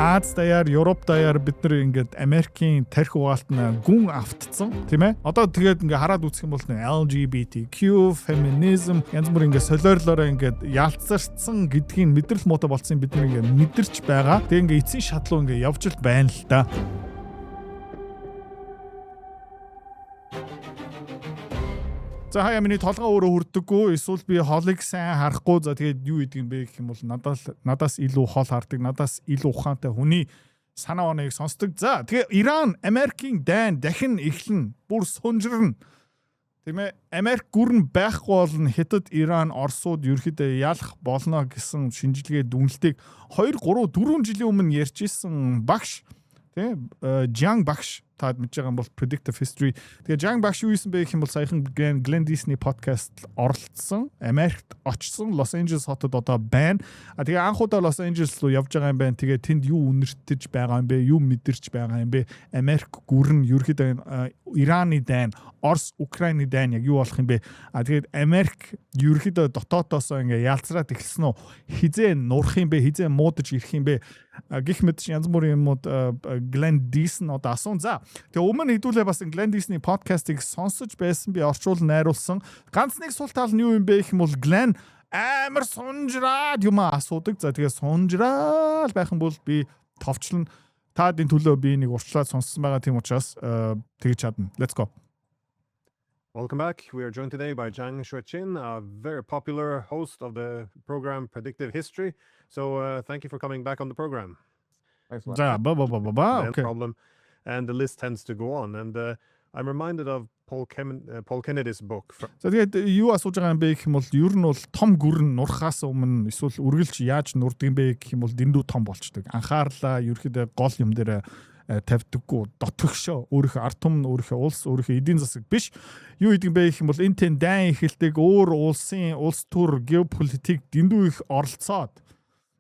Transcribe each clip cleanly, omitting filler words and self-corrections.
Аз даяар, Европ даяар бид нар ингээд Америкийн тархи угаалтна гүн автцсан тийм ээ. Одоо тэгээд ингээд хараад үзэх юм бол LGBTQ, feminism янз бүр ингээд солиорлоороо ингээд ялцарсан гэдгийг мэдрэл муутай болцсон бид нар ингээд мэдэрч байгаа. Тэгээд ингээд эцсийн шатлуу ингээд явж л байна л да. За хаяа миний толгой өөрөө хүрдэггүй эсвэл би холыг сайн харахгүй за тэгээд юу идэг юм бэ гэх юм бол надаас илүү хол хардаг надаас илүү ухаантай хүний санаа оноёг сонсдог. За тэгээ Иран Америкийн дайн дахин эхлэн бүр сунжирна. Тийм ээ Америк гүрэн байхгүй болно хятад Иран Оросууд ерөөхдөө ялах болно гэсэн шинжилгээ дүнэлтийг 2 3 4 жилийн өмнө ярьж исэн багш тийм Жан багш таад мэдж байгаа юм бол predictive history. Тэгээ Жан багш юу хийсэн бэ гэх юм бол саяхан Glenn Disney podcast оролцсон. Америкт очсон. Лос Анжелес хотод одоо байна. Тэгээ анхудаа Лос Анжелес руу явж байгаа юм байна. Тэгээ тэнд юу үнэртэж байгаа юм бэ? Юу мэдэрч байгаа юм бэ? Америк гүрэн ерөөхдөө Ираны дайн, Орос, Украины дайн яг юу болох юм бэ? Тэгээд Америк ерөөхдөө дотоодоосоо ингээ ялцраад эхэлсэн үү? Хизээ нурах юм бэ? Хизээ муудаж ирэх юм бэ? Гэх мэт янз бүрийн юмуд Glenn Disney одоо асуун. За тэгээ өмнө хэдүүлээ бас Glenn Disney podcast-ыг сонсож байсан би орчуулан найруулсан. Ганц нэг сул тал нь юу юм бэ гэх юм бол Glenn амар сунжраад юм асуудаг. За тэгээ сунжраал байх юм бол би товчлон таадын төлөө би нэг урчлаад сонссон байгаа тийм учраас тэгж чадна. Let's go. Welcome back. We are joined today by Zhang Shuqin, a very popular host of the program Predictive History. So thank you for coming back on the program. Thanks. No problem. And the list tends to go on. And I'm reminded of Paul Kennedy's book. За тэгээд юу асууж байгаа юм бэ гэх юм бол ер нь бол том гүрэн нурхаас өмнө эсвэл үргэлж яаж нурдаг юм бэ гэх юм бол дэндүү том болчдөг. Анхаарлаа ерөөхдөө гол юм дээр тавьдаггүй дотгошоо өөрийнхөө ард түмэн өөрийнхөө улс өөрийнхөө эдийн засаг биш юу гэдэг юм бэ гэх юм бол энэ тэн дайн эхэлдэг өөр улсын улс төр геополитик дэндүү их оролцоод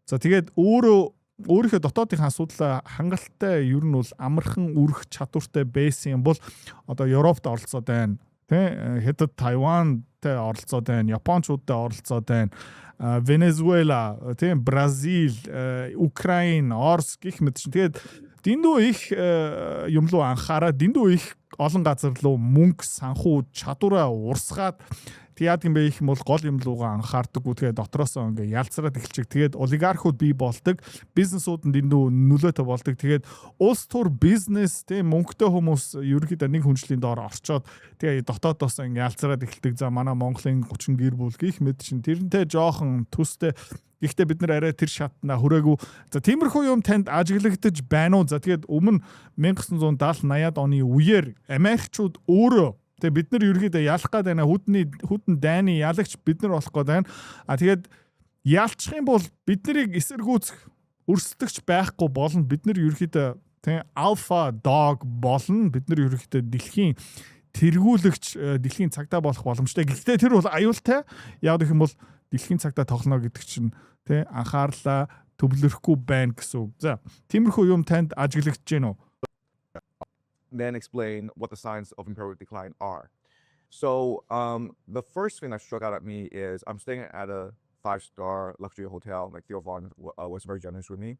за тэгээд өөрийнхөө дотоодын асуудлаа хангалттай ер нь бол амархан үрэх чадвартай байсан юм бол одоо Европт оролцоод байна тий Хятад Тайвантай оролцоод байна Япончуудтай оролцоод байна Венесуэла тий Бразил Украин Орос гэх мэт чинь тэгээд дэндүү их юм руу анхаараа дэндүү их олон газар руу мөнгө санхүү чадвараа урсгаад яад юм бэ их юм бол гол юм руугаа анхаардаггүй тэгээд дотроосоо ингээ ялцраад эхэлчих. Тэгээд олигархууд бий болдог, бизнесүүд нь дэндүү нөлөөтэй болдог. Тэгээд улс төр бизнес тийм мөнгөтэй хүмүүс ерөнхийдөө нэг хүнжлийн доор орчоод тэгээд дотоодоосоо ингээ ялцраад эхэлдэг. За манай Монголын 30 гэр бүл гих мэд чинь тэрнтэй жоохон төстэй гэхдээ бид нар арай тэр шатнаа хүрээгүй. За тиймэрхүү юм танд ажиглагдаж байна уу? За тэгээд өмнө 1970-80-ад оны үеэр Америкчууд өөрөө тэгээд бид нар ерөөдөө ялах гээд байна. Хүдэн дайны ялагч бид нар болох гээд байна. Тэгээд ялчих юм бол бид нарыг эсэргүүцэх өрсөлдөгч байхгүй болно. Бид нар ерөөдөө тийм alpha dog болно. Бид нар ерөөдөө дэлхийн тэргүүлэгч дэлхийн цагдаа болох боломжтой. Гэхдээ тэр бол аюултай. Яг гэх юм бол дэлхийн цагдаа тоглоно гэдэг чинь тий анхаарлаа төвлөрөхгүй байна гэсэн үг. За тиймэрхүү юм танд ажиглагдж байна уу? Then explain what the signs of imperial decline are. So the first thing that struck out at me is I'm staying at a 5-star luxury hotel. Like Theo Vaughn was very generous with me.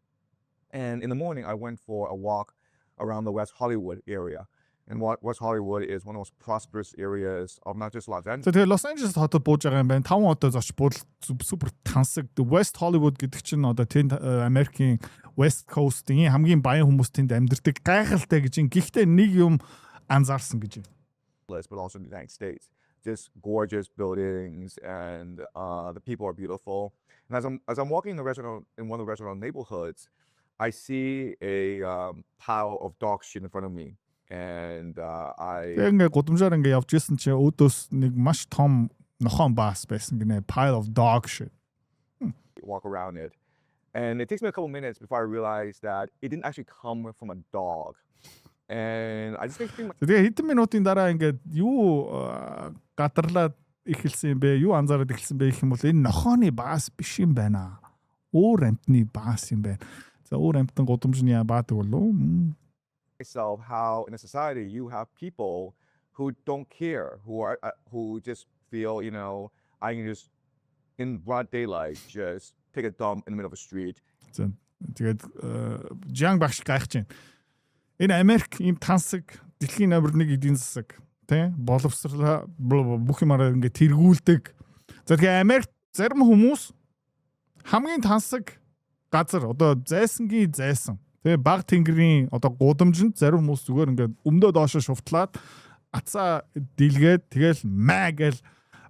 And in the morning, I went for a walk around the West Hollywood area. And West Hollywood is one of the most prosperous areas of not just Los Angeles. So тэгээ Los Angeles хотод бууж байгаа юм байна. 5 удаа зоч буудал супер тансаг. West Hollywood гэдэг чинь одоо тэнд Америкийн West Coast-ийн хамгийн баян хүмүүс тэнд амьдардаг гайхалтай гэж. Гэхдээ нэг юм анзаарсан гэж. But also in the United States. Just gorgeous buildings and the people are beautiful. And as I'm walking in one of the restaurant neighborhoods, I see a pile of dog shit in front of me. And ингээ гудамжаар ингээ явж исэн чинь өөдөөс нэг маш том нохоон баас байсан гинэ pile of dog shit. Walk around it. And it takes me a couple minutes before I realize that it didn't actually come from a dog. And I just think тэгээ хэдэн минутын дараа ингээ юу гадарлаад эхэлсэн юм бэ? Юу анзаараад эхэлсэн бэ гэх юм бол энэ нохооны баас биш юм байна. Өөр амтны баас юм байна. За өөр амтан гудамжны баадаг болов. Myself how in a society you have people who don't care, who just feel, you know, I can just in broad daylight just take a dump in the middle of a street. Тэгээд Жан багш гайхаж байна. Энэ Америк ийм тансаг дэлхийн номер 1 эдийн засаг тий боловсрлаа бүх юмараа ингээд тэргүүлдэг. За тэгэхээр Америк зарим хүмүүс хамгийн тансаг газар одоо зайсангийн зайсан тий баг тэнгэрийн одоо гудамжинд зарим хүмүүс зүгээр ингээд өмдөө доошо шуфтлаад атсаа дийлгээд тэгэл маа гэл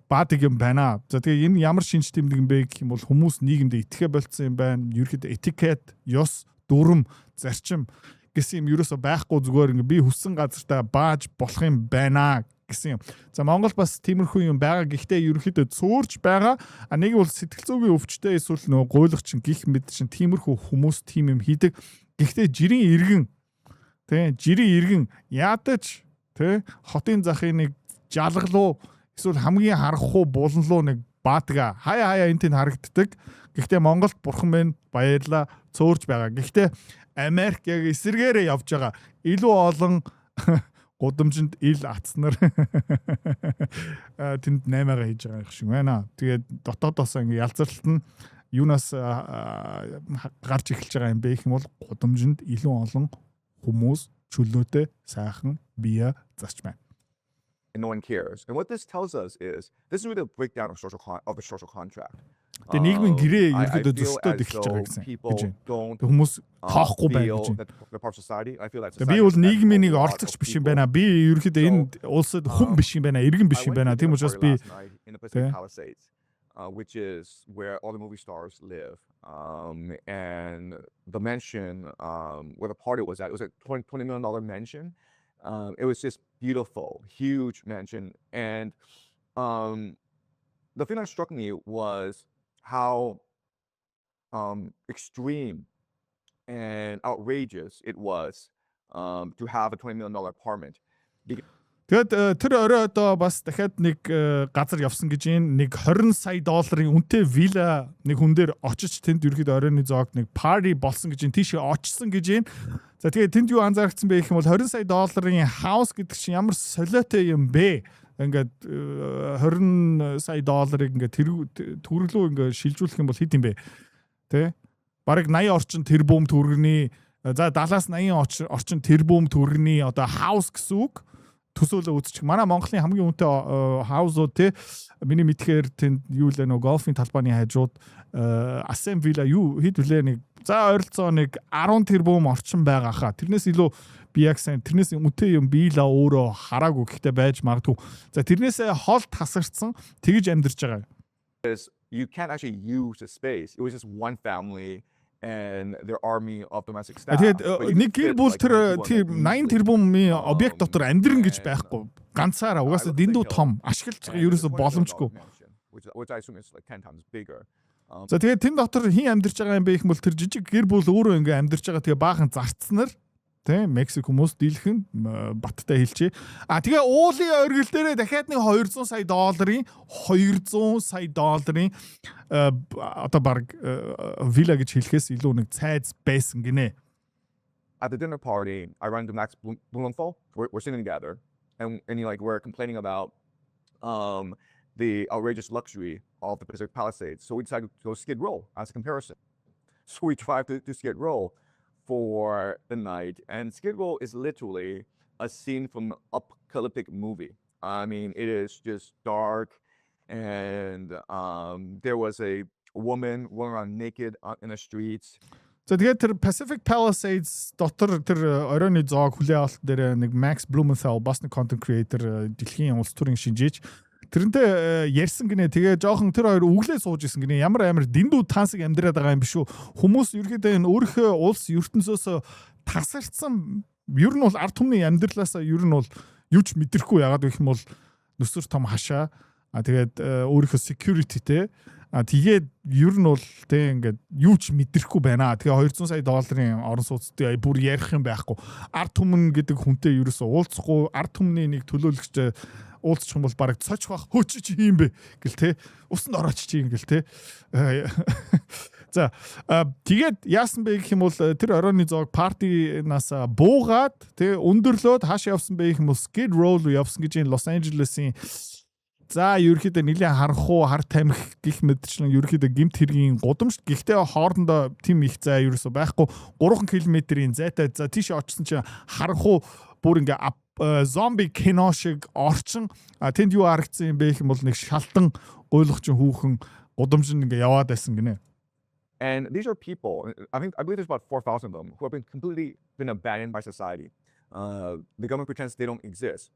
баадаг юм байна. За тэгээ энэ ямар шинж тэмдэг юм бэ гэх юм бол хүмүүс нийгэмд итгэхэ болцсон юм байна. Ерөөхдөө этикет, ёс, дүрм, зарчим гэсэн юм ерөөсө байхгүй зүгээр ингээ би хүссэн газартаа бааж болох юм байна гэсэн юм. За Монгол бас тиймэрхүү юм байгаа. Гэхдээ ерөөхдөө цөөрч байгаа. А нэг бол сэтгэл зүйн өвчтөй эсвэл нөгөө гуйлагч гих мэд чин тиймэрхүү хүмүүс тийм юм хийдэг. Гэхдээ жирийн иргэн ядаж хотын захын нэг жалгалуу эсвэл хамгийн харахгүй буланлуу нэг баатга хаяа энтэнд харагддаг. Гэхдээ Монголд бурхан мэн баярлаа цөөрч байгаа. Гэхдээ Америк яг эсэргээрээ явж байгаа. Илүү олон гудамжинд ил атснаар тэнд 8-аа хийж байгаа юм шиг байна. Тэгээд дотоодоос ингээ ялзарлалт нь юунаас гарч эхэлж байгаа юм бэ гэх юм бол гудамжинд илүү олон хүмүүс чөлөөтэй сайхан бие зарч байна. And no one cares. And what this tells us is this is really a breakdown of the social contract. Тэгээ нийгмийн гэрээ I ерөөдөө feel зөрчилдөд as эхэлж though байгаа гэсэн. people don't Хүмүүс тоохгүй байна feel гэж байна. that they're part of society. I feel that Би бол society нийгмийн нэг has a lot оролцогч of биш юм people. байна. Би ерөөхдөө энэ улсад хүн биш юм байна. Иргэн биш I юм went байна. to Тийм dinner учраас party би last night in the Pacific Palisades, which is where all the movie stars live. And the mansion where the party was at, it was a $20 million mansion. It was just beautiful, huge mansion. And the thing that struck me was how extreme and outrageous it was to have a $20 million apartment. Тэгэд тэр орой одоо бас дахиад нэг газар явсан гэж нэг $20 сая үнэтэй вилла нэг хүн дээр очиж тэнд ерөөхдөө оройны зоог нэг парти болсон гэж тийшээ очсон гэж. За тэгээд тэнд юу анзаарчихсан бэ гэх юм бол $20 сая хаус гэдэг чинь ямар солиотой юм бэ? Ингээд $20 сая ингээд төгрөглөө ингээд шилжүүлэх юм бол хэд юм бэ? Тэ? Бараг 80 орчим тэрбум төгрөгийн за 70-80 орчим тэрбум төгрөгийн одоо хаус гэсэн үг. Төсөөлө үзчих. Манай Монголын хамгийн үнэтэй хаусууд те миний мэдхээр тэнд юу л нөө голфын талбайны хажууд Ascent Villa юу хэд вүлээ нэг за ойролцоо нэг 10 тэрбум орчим байгаа хаа. Тэрнээс илүү би яг сайн тэрнээс үнэтэй юм биела өөрөө хараагүй гэхдээ байж магадгүй. За тэрнээсээ хол тасарсан тэгж амьдарч байгаа. You can't actually use the space. It was just one family and their army of domestic staff. Тэгээд нэг гэр бүл тэр 80 тэрбумын объект дотор амьдран гэж байхгүй. Ганцаараа угаасаа дэндүү том ашиглаж байгаа ерөөсө боломжгүй. Which I assume is like 10 times bigger. За тэгээд тэн дотор хин амьдарч байгаа юм бэ гэх юм бол тэр жижиг гэр бүл өөрөө ингээ амьдарч байгаа тэгээ баахан зарцснаар тийм Мексик хүмүүс дийлхэн баттай хэлчихэ. А тэгээ уулын оргил дээрээ дахиад нэг $200 сая одоо баг вилла гэж хэлэхээс илүү нэг цайз байсан гинэ. At the dinner party, I ran into Max Blumenthal. We're sitting together, and we're complaining about the outrageous luxury of the Pacific Palisades. So we decided to go Skid Row as a comparison. So we drive to Skid Row for the night, and Skid Row is literally a scene from an apocalyptic movie. I mean, it is just dark, and there was a woman running around naked in the streets. За тэгээд тэр Pacific Palisades дотор тэр оройны зоог хүлээ авалт дээр нэг Max Blumenthal бас нэг content creator дэлхийн улс төрийн шинжээч тэрнтэй ярьсан гинэ. Тэгээ жоохон тэр хоёр өглөө сууж исэн гинэ. Ямар дэндүү тансаг амьдраад байгаа юм биш үү? Хүмүүс ерөөдөө энэ өөрийнхөө улс ертөнцөөс тасарсан ер нь бол ард түмний амьдралаасаа ер нь бол юу ч мэдрэхгүй яагаад гэх юм бол нүсэр том хашаа тэгээд өөрийнхөө security-тэй тэгээд ер нь бол тэг ингээд юу ч мэдрэхгүй байна. Тэгээ $200 сая орон сууцтай бүр ярих юм байхгүй. Ард түмэн гэдэг хүнтэй ерөөсөө уулзахгүй, ард түмний нэг төлөөлөгч уулзчих юм бол бараг цоч бах хөөч чи юм бэ гэл те. Усанд орооч чи гэл те. За тэгээд яасан бэ гэх юм бол тэр оройны зоог партинаас буугаад тэг өндөрлөөд хаашаа явсан бэ гэх юм бол Skid Row руу явсан гэж энэ Лос Анжелесийн За ерөөхдөө нэлээд харанхуу хар тамхи гих мэдчлэн ерөөхдөө гимт хэргийн гудамж гэхдээ хоорондоо тийм их зай ерөөсө байхгүй 3 км-ийн зайтай за тийш очсон чинь харанхуу бүр ингээ зомби кино шиг орчин тэнд юу харагдсан юм бэ гэх юм бол нэг шалтан гойлгочин хүүхэн гудамж ингээ яваад байсан гинэ. And these are people, I believe there's about 4,000 of them who have completely been abandoned by society. The government pretends they don't exist.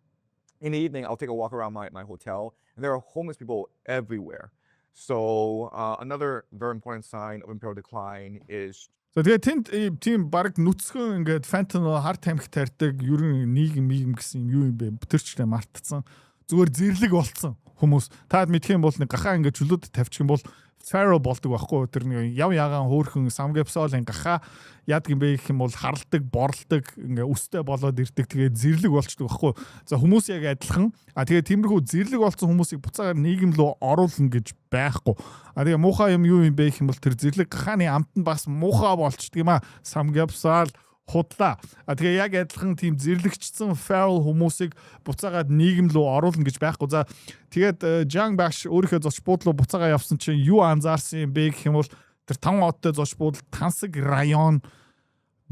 In the evening, I'll take a walk around my hotel, and there are homeless people everywhere. So another very important sign of imperial decline is. So тэгээ тэнд тийм баг нүцгэн ингээд fentanyl хар тамхи тарьдаг ерөн нийгэм гэсэн юу юм бэ? Бүтэрчтэй мартцсан. Зүгээр зэрлэг болцсон хүмүүс. Таад мэдэх юм бол нэг гахаа ингээд чөлөөд тавьчих юм бол feral болдог байхгүй тэр нэг яв ягаан хөөхөн самгапсолын гахаа яадаг юм бэ гэх юм бол харалдаг, борлдог, ингээ өстэй болоод ирдэг. Тэгээд зэрлэг болчдөг байхгүй. За хүмүүс яг адилхан. Тэгээд тиймэрхүү зэрлэг болсон хүмүүсийг буцаагаар нийгэм рүү оруулна гэж байхгүй. Тэгээд муухай юм юу юм бэ гэх юм бол тэр зэрлэг гахааны амт нь бас муухай болчдөг юм а. Самгапсол худлаа. Тэгээ яг адилхан тийм зэрлэгчсэн feral хүмүүсийг буцаагаад нийгэм рүү оруулна гэж байхгүй. За тэгээд Жан Багш өөрийнхөө зоч буудлуу буцаагаа явсан чинь юу анзаарсан юм бэ гэх юм бол тэр 5 одтой зоч буудал Тансаг район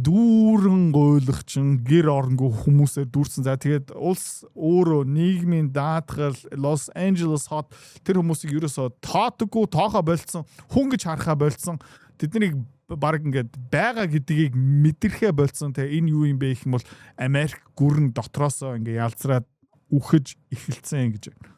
дүүрэн гойлгочин гэр оронгүй хүмүүсээр дүүрсэн. За тэгээд улс өөрөө нийгмийн даатгал Лос Анжелес хот тэр хүмүүсийг ерөөсөө тоодоггүй тоохоо болцсон хүн гэж харахаа болцсон. Тэднийг баг ингээд байгаа гэдгийг мэдэрхээ болцсон. Тэгээ энэ юу юм бэ гэх юм бол Америк гүрэн дотроосоо ингээд ялцраад үхэж эхэлсэн гэж байна.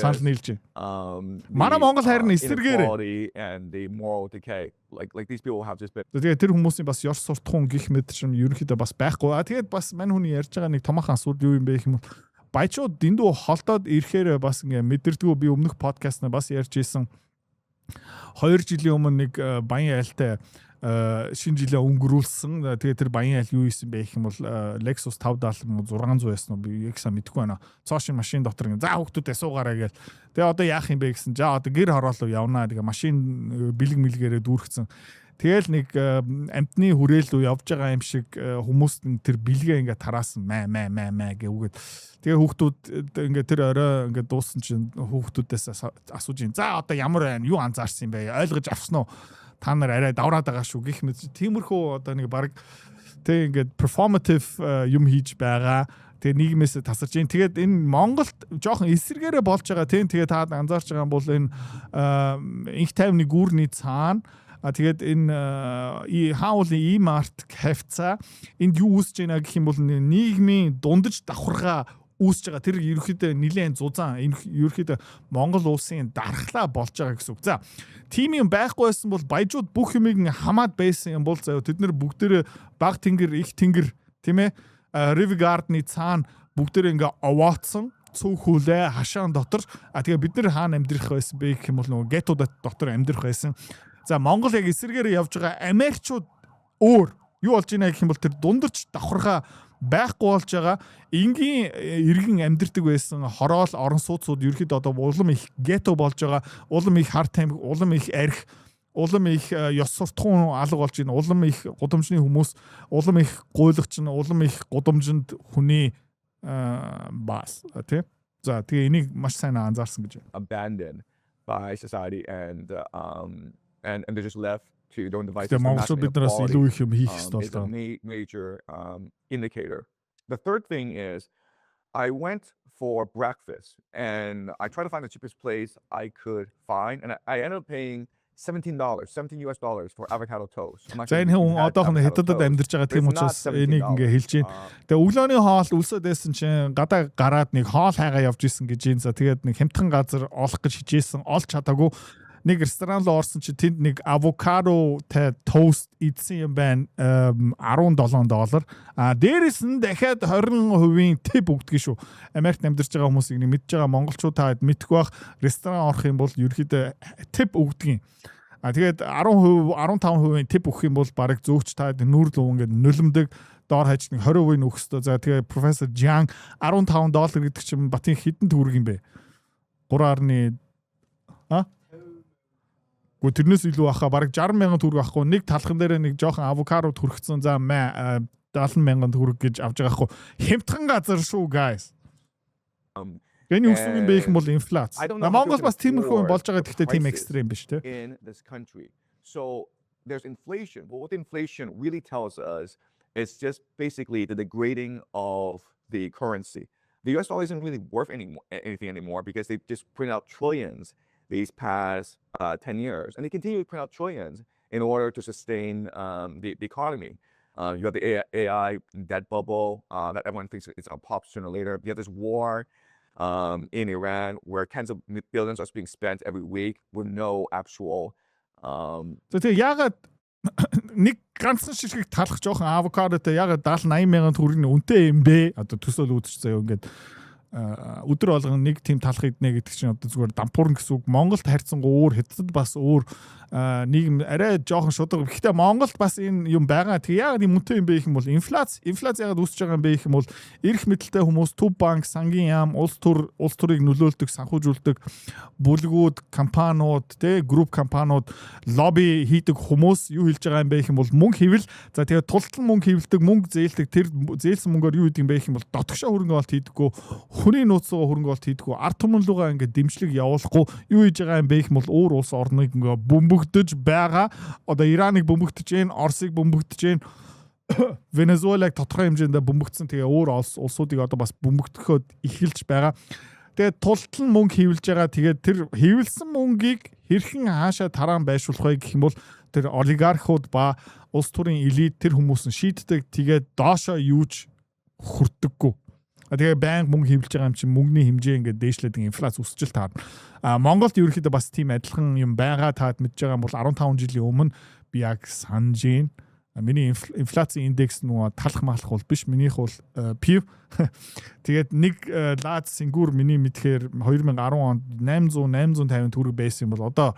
Санал нийлж байна. Манай Монгол харин эсэргээр and the moral decay like these people have just been. Тэгээ тэр хүмүүсийн бас ёс суртахуун гих мэдрэм ерөнхийдөө бас байхгүй. Тэгээд бас мань хүний ярьж байгаа нэг томоохон асуудал юу юм бэ гэх юм бол баячууд дэндүү холдоод ирэхээр бас ингээд мэдэрдэггүй би өмнөх подкастнаа бас ярьж ийсэн 2 жилийн өмнө нэг баян айлтай шинэ жилээ өнгөрүүлсэн. Тэгээ тэр баян айл юу исэн бэ гэх юм бол Lexus 570 600 байсан уу би яг сайн мэдэхгүй байна. Цоошин машин дотор за хүүхдүүдээ суугаарай гээл. Тэгээ одоо яах юм бэ гэсэн. За одоо гэр хороолоо явнаа. Тэгээ машин бэлэг мэлгээрээ дүүргэсэн. Тэгэл нэг амтны хүрээлүү явж байгаа юм шиг хүмүүст тэр бэлгээ ингээ тараасан мэ гэвгээд тэгээ хүүхдүүд ингээ тэр орой ингээ дууссан чинь хүүхдүүдээс асууж ин за одоо ямар байна юу анзаарсан юм бэ ойлгож авсан уу та нар арай давраад байгаа шүү гэх мэт тиймэрхүү одоо нэг баг тэг ингээ performative юм хийж байгаа тэгээ нийгмээс тасарч ин тэгээд энэ Монголд жоохон эсэргээрээ болж байгаа тийм тэгээ та анзаарч байгаа юм бол энэ инх тайвны гүүрний цаана тэгээд энэ хаулын e-mart хавцаа энд юу үүсэж байна гэх юм бол нийгмийн дундаж давхаргаа үүсэж байгаа тэр ерөөхдөө нэлээд зузаан энэ ерөөхдөө Монгол улсын дархлаа болж байгаа гэсэн үг. За тийм юм байхгүй байсан бол баяжууд бүх юмыг хамаад байсан юм бол заяа тэд нар бүгдээ баг тэнгэр их тэнгэр тийм ээ River Garden-ы цаана бүгдээ ингээ овоотсон цөөхүүлээ хашаан дотор тэгээ бид нар хаана амьдрах байсан бэ гэх юм бол нөгөө гетто дотор амьдрах байсан. За Монгол яг эсэргээрээ явж байгаа Америкчууд өөр юу болж байна гэх юм бол тэр дундарч давхаргаа байхгүй болж байгаа энгийн иргэн амьдэрдэг байсан хороол орон сууцуд ерөөхдөө одоо улам их гетто болж байгаа улам их хар тамхи улам их арх улам их ёс суртахуун алга болж байна улам их гудамжны хүмүүс улам их гуйлгч нь улам их гудамжинд хүний бас тий за тэгээ энийг маш сайн анзаарсан гэж байна. Abandoned by society and they're just left to their own devices. Is a major indicator. The third thing is I went for breakfast and I tried to find the cheapest place I could find and I ended up paying $17 for avocado toast. За энэ хүн одоохон хятадд амьдарч байгаа тийм учраас энийг ингээ хэлж байна. Тэгээ өглөөний хоол үлсээд байсан чинь гадаа гараад нэг хоол хайгаа явж исэн гэж юм. За тэгээд нэг хямдхан газар олох гэж хичээсэн олж чадаагүй. Нэг ресторан руу орсон чи тэнд нэг авокадо тост идсэн юм байна $17. Дээрээс нь дахиад 20% тип өгдөг шүү. Америкт амьдарч байгаа хүмүүсийг нэг мэдж байгаа монголчууд таад мэдэх бах ресторан орох юм бол ерөөхдөө тип өгдөг юм. Тэгээд 10% 15% тип өгөх юм бол бараг зөөгч таад нүүр лөө ингээд нулимдэг доор хаж нэг 20% өгөхөстой. За тэгээд профессор Жан $15 гэдэг чинь батын хэдэн төгрөг юм бэ? 3.0 Гү тэрнээс илүү баха бараг 60,000 төгрөг авахгүй нэг талхан дээр нэг жоохон авокадо төрөгцсөн за 70,000 төгрөг гэж авч байгаа хгүй хямдхан газар шүү guys. Эний үсгийн бэ их юм бол инфляц. I don't know how Монгол people бас тиймэрхүү afford болж байгаа the гэхдээ тийм prices экстрем биш те. in this country. So there's inflation. But what inflation really tells us is just basically the degrading of the currency. The US dollar isn't really worth anything anymore because they just print out trillions these past 10 years. And they continue to print out trillions in order to sustain the economy. You have the AI debt bubble that everyone thinks it's going to pop sooner or later. You have this war in Iran where tens of billions are being spent every week with no actual... Тэгээ ягаад нэг ганцхан ширхэг талах жоохон авокадотой ягаад 70-80 мянган төгрөгийн үнэтэй юм бэ? Одоо төсөөл үүдч заяа ингээд өдөр болгон нэг тийм талах иднэ гэдэг чинь одоо зүгээр дампуурн гэсэн үг. Монголд харьцангуй өөр, Хятадд бас өөр нийгэм арай жоохон шударга. Гэхдээ Монголд бас энэ юм байгаа. Тэгээ ягаад юм үнэтэй юм бэ гэх юм бол инфляц ягаад үүсэж байгаа юм бэ гэх юм бол эрх мэдэлтэй хүмүүс, төв банк, сангийн яам, улс төрийг нөлөөлдөг, санхүүжүүлдэг бүлгүүд, компаниуд, групп компаниуд, лобби хийдэг хүмүүс юу хэлж байгаа юм бэ гэх юм бол мөнгө хэвэл за тэгээ тултал мөнгө хэвлдэг, мөнгө зээлдэг, тэр зээлсэн мөнгөөр юу хийдэг юм бэ гэх юм бол дотгошоо хөрөнгө олт хийдэггүй, хүний нууцгаа хөрөнгө олт хийдэггүй, ард түмэн руугаа ингээд дэмжлэг явуулахгүй юу хийж байгаа юм бэ гэх юм бол өөр улс орныг ингээд бөмбөгдөж байгаа. Одоо Ираныг бөмбөгдөж гэн, Оросыг бөмбөгдөж гэн, Венесуэлаг тодорхой хэмжээнд бөмбөгдсөн. Тэгээ өөр улсуудыг одоо бас бөмбөгдөхөд эхэлж байгаа. Тэгээ тултал мөнгө хэвлж байгаа. Тэгээд тэр хэвлсэн мөнгийг хэрхэн хаашаа тараан байшуулах вэ гэх юм бол тэр олигархууд ба улс төрийн элит тэр хүмүүс нь шийддэг. Тэгээд доошоо юуж хүрдэггүй. Тэгээ банк мөнгө хэвлэж байгаа юм чинь мөнгөний хэмжээ ингээд дээшлээд инфляц өсчл таарна. Монголд ерөнхийдөө бас тийм адилхан юм байгаа таад мэдж байгаа бол 15 жилийн өмнө би яг санаж байна. Миний инфляцийн индекс нөгөө талах малах бол биш. Минийх бол PIV. Тэгээд нэг лаад сингур миний мэдхээр 2010 онд 850 төгрөг байсан юм бол одоо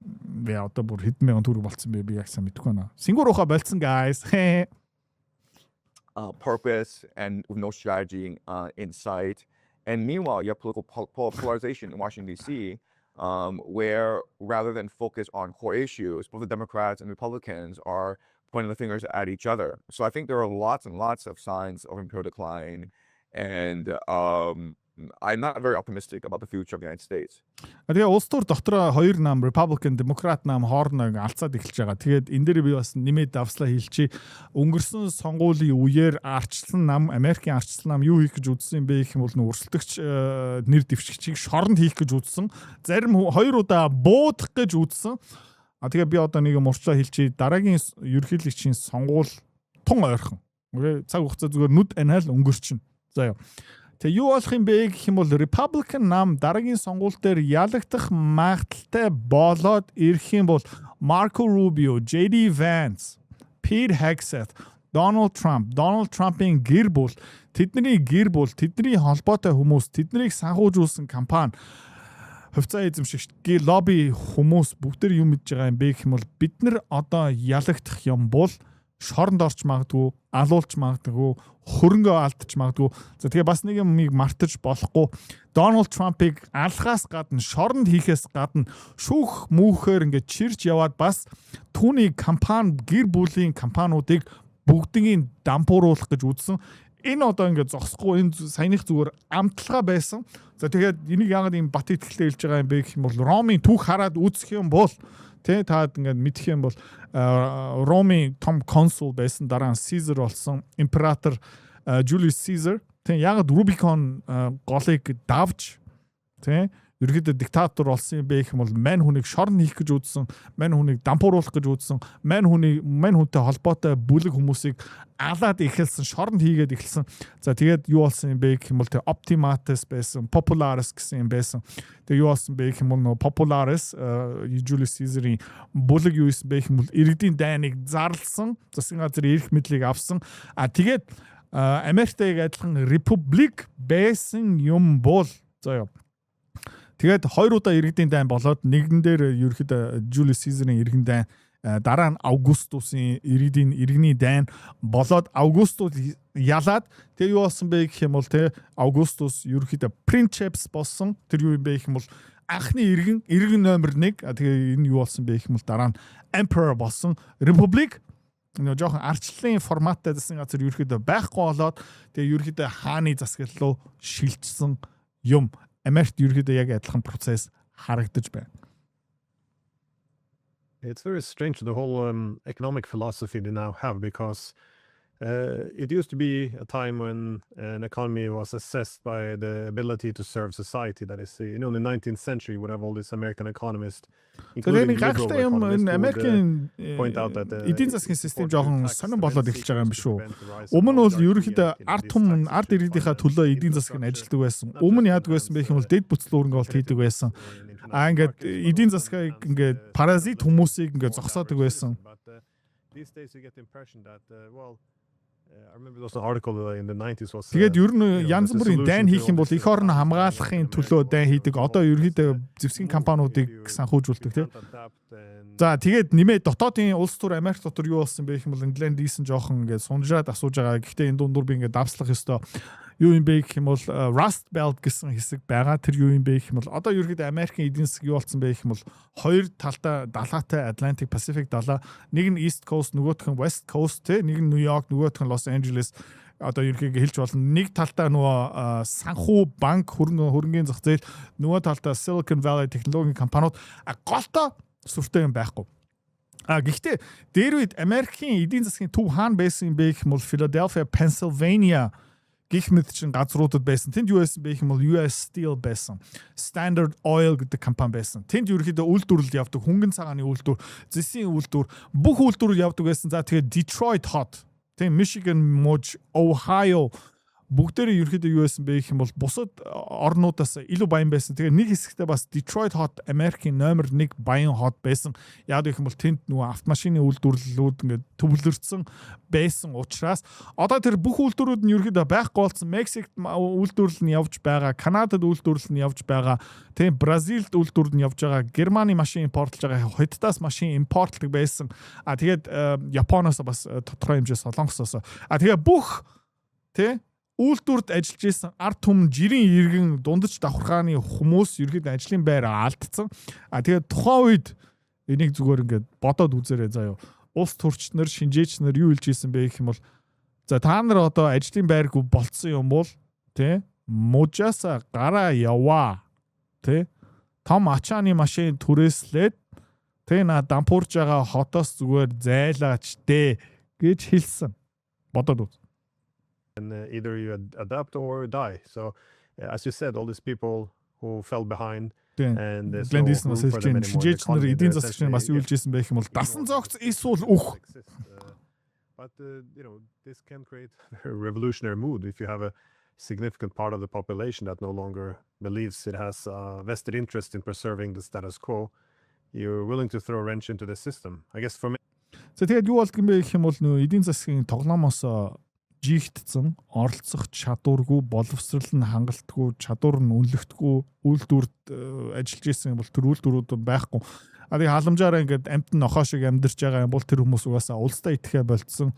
бүр хэдэн мянган төгрөг болцсон бэ би яг сайн мэдэхгүй байна. Сингур ухаа болцсон guys. Purpose and with no strategy in sight. And meanwhile, you have political polarization in Washington, D.C., where rather than focus on core issues, both the Democrats and Republicans are pointing the fingers at each other. So I think there are lots and lots of signs of imperial decline. And I'm not very optimistic about the future of the United States. Тэгээ улс төр дотроо хоёр нам Republican, Democrat нам хоорондоо алцаад эхэлж байгаа. Тэгээд энэ дээр би бас нэмээд давслаа хэлчихье. Өнгөрсөн сонгуулийн үеэр арчлсан нам, Америкийн арчлсан нам юу хийх гэж үзсэн юм бэ гэх юм бол өрсөлдөгч нэр дэвшигчийг шоронд хийх гэж үзсэн. Зарим 2 удаа буудах гэж үзсэн. Тэгээ би одоо нэг юм урчлаа хэлчихье. Дараагийн ерөнхийлөгчийн сонгуул тун ойрхон. Окей, цаг хугацаа зүгээр нүд анаал өнгөрчин. За яа. Тэгээ юу болох юм бэ гэх юм бол Republican нам дараагийн сонгуул дээр ялагдах магадaltaй болоод ирэх юм бол Marco Rubio, JD Vance, Pete Hegseth, Donald Trump-ийн гэр бүл, тэдний холбоотой хүмүүс, тэднийг санхүүжүүлсэн компани, хувьцаа эзэмшигчдийн лобби хүмүүс бүгд юу мэдж байгаа юм бэ гэх юм бол бид нар одоо ялагдах юм бол шоронд орч магадгүй, алуулж магадгүй, хөрөнгөө алдчих магадгүй. За тэгээ бас нэг юмыг мартаж болохгүй. Donald Trump-ыг алхаас гадна, шоронд хийхээс гадна шүүх мүүхээр ингээд чирч яваад бас түүний компани, гэр бүлийн компаниудыг бүгднийг дампууруулах гэж үзсэн. Энэ одоо ингээд зогсохгүй, энэ саяных зүгээр амталгаа байсан. За тэгээд энийг яагаад ийм бат итгэлтэй хэлж байгаа юм бэ гэх юм бол Ромын түүх хараад үзэх юм бол таад ингээд мэдэх юм бол Ромын том консул байсан, дараа нь Caesar болсон, император Julius Caesar. Яагаад Rubicon голыг давж ерөөдөө диктатор болсон юм бэ гэх юм бол мань хүнийг шорн хийх гэж үзсэн, мань хүнийг дампууруулах гэж үзсэн, мань хүнтэй холбоотой бүлэг хүмүүсийг алаад эхэлсэн, шоронд хийгээд эхэлсэн. За тэгээд юу болсон юм бэ гэх юм бол Optimatus байсан, Popularis гэсэн юм байсан. Тэгээд юу болсон бэ гэх юм бол Popularis Julius Caesar-ийн бүлэг юу байсан бэ гэх юм бол иргэдийн дайныг зарлсан, засгийн газрын эрх мэдлийг авсан. Тэгээд Америктэй адилхан републик байсан юм бол заяа. Тэгээд 2 удаа иргэдийн дайн болоод нэгэн дээр ерөөхдөө Julius Caesar-ийн иргэн дайн, дараа нь Augustus-ийн иргэний дайн болоод Augustus ялаад тэгээ юу болсон бэ гэх юм бол Augustus ерөөхдөө Princeps болсон. Тэр юу юм бэ гэх юм бол анхны иргэн номер 1. Тэгээ энэ юу болсон бэ гэх юм бол дараа нь Emperor болсон. Republic жоохон арчлалын форматтай засгийн газар ерөөхдөө байхгүй болоод тэгээ ерөөхдөө хааны засаглал руу шилжсэн юм Америкт ерөөдөө яг адилхан процесс харагдаж байна. It's very strange the whole economic philosophy they now have because it used to be a time when an economy was assessed by the ability to serve society. That is, in the 19th century, we have all these American economists, including liberal economists, Америкийн point out that эдийн засгийн систем жоохон сонирн болоод эхэлж байгаа юм биш үү? Өмнө нь бол ерөнхийдөө ард иргэдийнхаа төлөө эдийн засаг нь ажилтдаг байсан. Өмнө яадаг байсан бэ гэх юм бол дэд бүцэл өрнгө болт хийдэг байсан. Ингээд эдийн засгийг ингээд паразит хүмүүсийг ингээд зогсоодог байсан. These days you get the impression that I remember there was an article in the 90s was Тэгээд ер нь янз бүрийн дайн хийх юм бол эх орн хамгаалахын төлөө дайн хийдэг. Одоо ерөнхийдөө зэвсгийн компаниудыг санхүүжүүлдэг тийм. За тэгээд нэмээд дотоодын улс төр Америк дотор юу болсон бэ гэх юм бол Ингланд ийсэн жоохон ингээд сунжраад асууж байгаа. Гэхдээ энэ дундуур би ингээд давслах ёстой. Юу юм бэ гэх юм бол Rust Belt гэсэн хэсэг байгаа. Тэр юу юм бэ гэх юм бол одоо ерөнхийдөө Америкийн эдийн засаг юу болсон бэ гэх юм бол хоёр талдаа далаатай Atlantic Pacific далаа, нэг нь East Coast, нөгөөх нь West Coast те, нэг нь New York, нөгөөх нь Los Angeles одоо ерөнхийдөө хэлж болно. Нэг талдаа нөгөө санхүү банк хөрөнгөний зах зээл, нөгөө талдаа Silicon Valley технологийн компаниуд голтой сүртэй юм байхгүй. Гэхдээ дээр үед Америкийн эдийн засгийн төв хаана байсан юм бэ гэх юм бол Philadelphia, Pennsylvania гих мэд чин газруудад байсан. Тэнд юу байсан бэ гэх юм бол US Steel байсан. Standard Oil гэдэг компани байсан. Тэнд ерөөхдөө үйлдвэрлэл явдаг, хөнгөн цагааны үйлдвэр, зэсийн үйлдвэр, бүх үйлдвэрүүд явдаг байсан. За тэгээд Detroit Hot, тийм Michigan, Ohio бүгдээрээ ерөөхдөө юу байсан бэ гэх юм бол бусад орнуудаас илүү баян байсан. Тэгээ нэг хэсэгтээ бас Detroit Hot Америкийн номер 1 баян хот байсан. Яг гэх юм бол тэнд нөгөө автомашины үйлдвэрлэлүүд ингээд төвлөрсөн байсан учраас одоо тэр бүх үйлдвэрүүд нь ерөөхдөө байхгүй болсон. Мексикт үйлдвэрлэл нь явж байгаа, Канадад үйлдвэрлэл нь явж байгаа, тийм Бразилд үйлдвэрлэл нь явж байгаа, Германы машин импортлж байгаа, Хятадаас машин импортлдог байсан. Тэгээд Японоос бас тодорхой хэмжээ Солонгосоос. Тэгээд бүх тийм үйлдвэрт ажиллаж исэн ард түмэн жирийн иргэн дундаж давхаргааны хүмүүс ерөөд ажлын байр алдсан. Тэгээд тухайн үед энийг зүгээр ингээд бодоод үзээрэй заяа. Улс төрчнөр, шинжээчнэр юу хэлж ийсэн бэ гэх юм бол за та нар одоо ажлын байргүй болцсон юм бол тий мужааса гараа яваа. Тий том ачааны машин түрээслээд тий на дампуурж байгаа хотоос зүгээр зайлаач дээ гэж хэлсэн. Бодоод үз. And either you adapt or die. So, as you said, all these people who fell behind and there's no room for them anymore. Эдийн засгийн бас юу хэлж ийсэн бэ гэх юм бол дасан зогц эсвэл үх. But this can create a revolutionary mood if you have a significant part of the population that no longer believes it has a vested interest in preserving the status quo. You're willing to throw a wrench into the system. I guess for me. So тэгээд юу болдго юм бэ гэх юм бол нөө эдийн засгийн тоглоомоос жигтцэн оролцох чадваргүй, боловсрал нь хангалтгүй, чадвар нь үнэлэгдэхгүй үйлдвэрт ажиллаж исэн бол тэр үйлдвэрүүд байхгүй. Тэгээд халамжаараа ингээд амт нохоо шиг амьдарч байгаа юм бол тэр хүмүүс угаасаа улстай итгэхэ болцсон,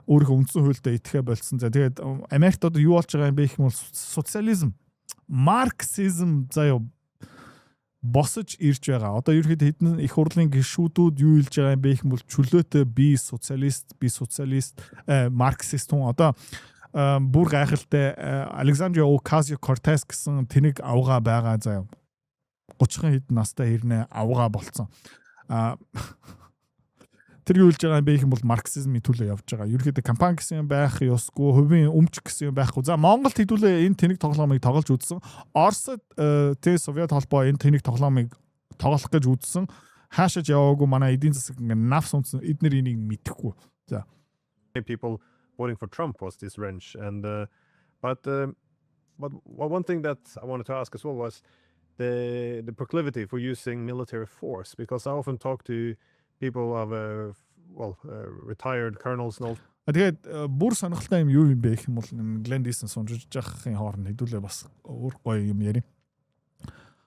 өөрийнхөө үндсэн хуультай итгэхэ болцсон. За тэгээд Америкт одоо юу болж байгаа юм бэ гэх юм бол социализм, марксизм заяа босож ирж байгаа. Одоо ерөөд хэдэн их хурлын гишүүдүүд юу хэлж байгаа юм бэ гэх юм бол чөлөөтэй би социалист, марксист хүн одоо бүр гайхалтай Александрио Ocasio-Cortez гэсэн тэнэг авгаа байгаа заяа. 30 хэдэн настай хэрнээ авгаа болцсон. Тэр юу хэлж байгаа юм бэ гэх юм бол марксизмын төлөө явж байгаа. Ерөөд компани гэсэн юм байх ёсгүй, хувийн өмч гэсэн юм байхгүй. За Монголд хэдүүлээ энэ тэнэг тоглоомыг тоглож үзсэн. Оросд тэ Совет холбоо энэ тэнэг тоглоомыг тоглох гэж үзсэн. Хаашаач яваагүй манай эдийн засаг ингээ навс унтсан. Эднэр энийг мэдэхгүй. За. People voting for Trump was this wrench and but one thing that I wanted to ask as well was the proclivity for using military force, because I often talk to people of retired colonels and all. Тэгээд бүр сонирхолтой юм юу юм бэ гэх юм бол Глендисэн сунжиж байхын хооронд хэдүүлээ бас өөр гоё юм яри.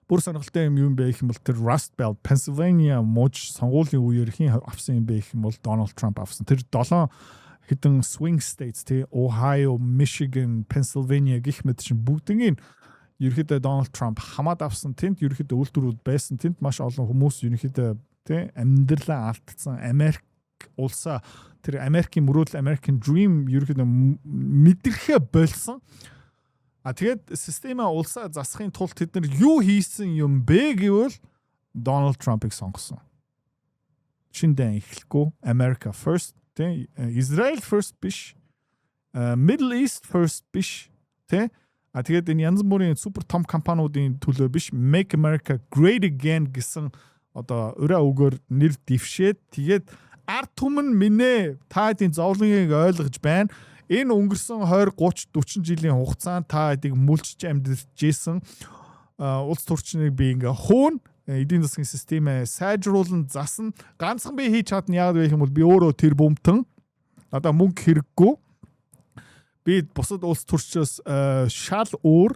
Бүр сонирхолтой юм юу юм бэ гэх юм бол тэр Rust Belt, Pennsylvania мууч сонгуулийн үеэр хин авсан юм бэ гэх юм бол Donald Trump авсан. Тэр 7 хэдэн swing states тий Ohio, Michigan, Pennsylvania гэх мэт чинь бүгднийг ерөөхдөө Donald Trump хамаад авсан. Тэнд ерөөхдөө үйлдвэрүүд байсан. Тэнд маш олон хүмүүс ерөөхдөө тий амьдралаа алдсан. Америк улсаа тэр Америкийн мөрөөдөл, American Dream ерөөхдөө мэдрэхэ болсон. Тэгээд системаа улсаа засахын тулд тэд нар юу хийсэн юм бэ гэвэл Donald Trump-ыг сонгосон. Шиндээ эхлэхгүй America first, тэ Israel first биш, Middle East first биш, тэ тэгээд энэ янз бүрийн супер том компаниудын төлөө биш, Make America Great Again гэсэн одоо өрөө үгээр нэр дэвшээд тэгээд ард түмэн минь та хэдийн зовлонгийг ойлгож байна. Энэ өнгөрсөн 20, 30, 40 жилийн хугацаанд та хэдийг мүлчж амьдарч ийсэн улс төрчнийг би ингээ хөөн эдийн засгийн системээ сайжруулан засна. Ганцхан би хийж чадна яагаад вэ гэвэл би өөрөө тэр бөмбтөн одоо мөнгө хэрэггүй. Би бусад улс төрчөөс шал өөр.